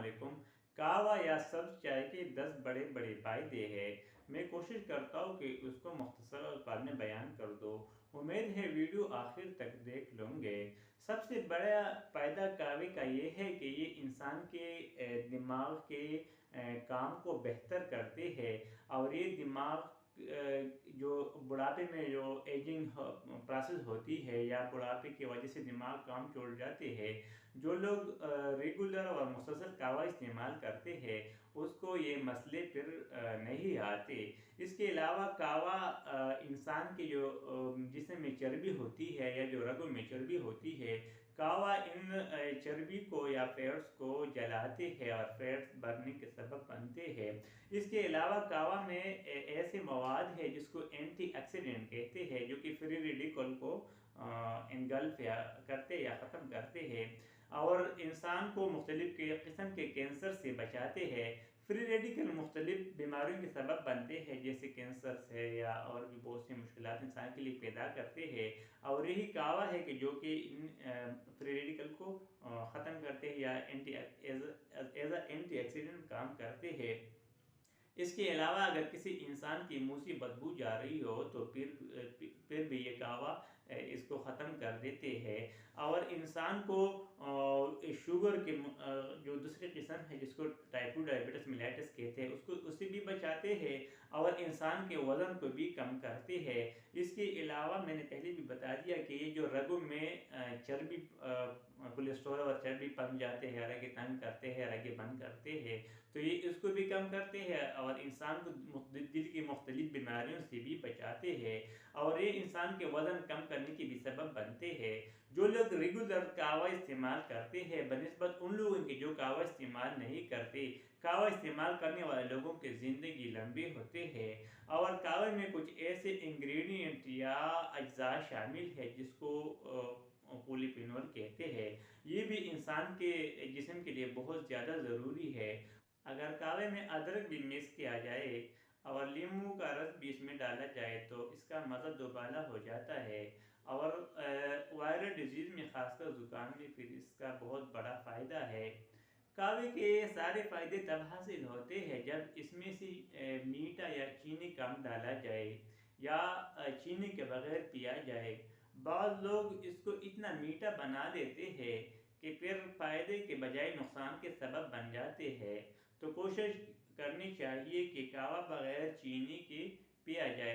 अस्सलामुअलैकुम। कहवा या सब्ज़ चाय के 10 बड़े फ़ायदे हैं। मैं कोशिश करता हूँ कि उसको मुख्तसर अल्फाज में बयान कर दूँ। उम्मीद है वीडियो आखिर तक देख लोगे। सबसे बड़ा फ़ायदा कहवे का ये है कि ये इंसान के दिमाग के काम को बेहतर करते हैं और ये दिमाग जो बुढ़ापे में जो एजिंग प्रोसेस होती है या बुढ़ापे की वजह से दिमाग काम छोड़ जाते हैं, जो लोग रेगुलर और मुसलसल कहवा इस्तेमाल करते हैं उसको ये मसले फिर नहीं आते। इसके अलावा कहवा इंसान के जो जिस्म में चर्बी होती है या जो रगों में चर्बी होती है, कहवा इन चर्बी को या फैट्स को जलाते हैं और फैट्स बढ़ने के सबब बनते हैं। इसके अलावा कहवा में ऐसे मवाद है जिसको एंटीऑक्सीडेंट कहते हैं, जो कि फ्री रेडिकल को इनगल्फ या करते या ख़त्म करते हैं और इंसान को मुख्तलिफ किस्म के कैंसर से बचाते हैं। फ्री रेडिकल मुख्तलिफ बीमारियों के सबब बनते हैं, जैसे कैंसर है या और भी बहुत सी मुश्किलात इंसान के लिए पैदा करते हैं और यही कहवा है कि जो कि इन फ्री रेडिकल को ख़त्म करते हैं या एज एंटी ऑक्सीडेंट काम करते हैं। इसके अलावा अगर किसी इंसान की मुँह से बदबू जा रही हो तो फिर भी ये कहवा इसको ख़त्म कर देते हैं और इंसान को शुगर के जो दूसरी किस्म है जिसको टाइप 2 डायबिटीज़ मेलिटस कहते हैं उसको उससे भी बचाते हैं और इंसान के वज़न को भी कम करते हैं। इसके अलावा मैंने पहले भी बता दिया कि ये जो रगों में चर्बी कोलेस्ट्रॉल और चर्बी पम जाते हैं, रगे तंग करते हैं, रगे बंद करते हैं, तो ये इसको भी कम करते हैं और इंसान को दिल की मुख्तलिफ बीमारियों से भी बचाते हैं और ये इंसान के वज़न कम करने के भी सबब बनते हैं। जो लोग रेगुलर कहवा इस्तेमाल करते हैं बनिस्बत उन लोगों के जो कहवा इस्तेमाल नहीं करते, कहवा इस्तेमाल करने वाले लोगों की ज़िंदगी लंबी होते हैं और कहवे में कुछ ऐसे इंग्रेडिएंट या अज्जा शामिल है जिसको पॉलीफिनोल कहते हैं। ये भी इंसान के जिस्म के लिए बहुत ज़्यादा ज़रूरी है। अगर कहवे में अदरक भी मिक्स किया जाए और नींबू का रस भी इसमें डाला जाए तो इसका मज़ा दोबाला हो जाता है और वायरल डिजीज़ में खासकर ज़ुकाम में फिर इसका बहुत बड़ा फ़ायदा है। कहवे के सारे फ़ायदे तब हासिल होते हैं जब इसमें से मीठा या चीनी कम डाला जाए या चीनी के बगैर पिया जाए। बाज़ लोग इसको इतना मीठा बना देते हैं कि फिर फ़ायदे के बजाय नुकसान के सबब बन जाते हैं। तो कोशिश करनी चाहिए कि कहवा बगैर चीनी के पिया जाए।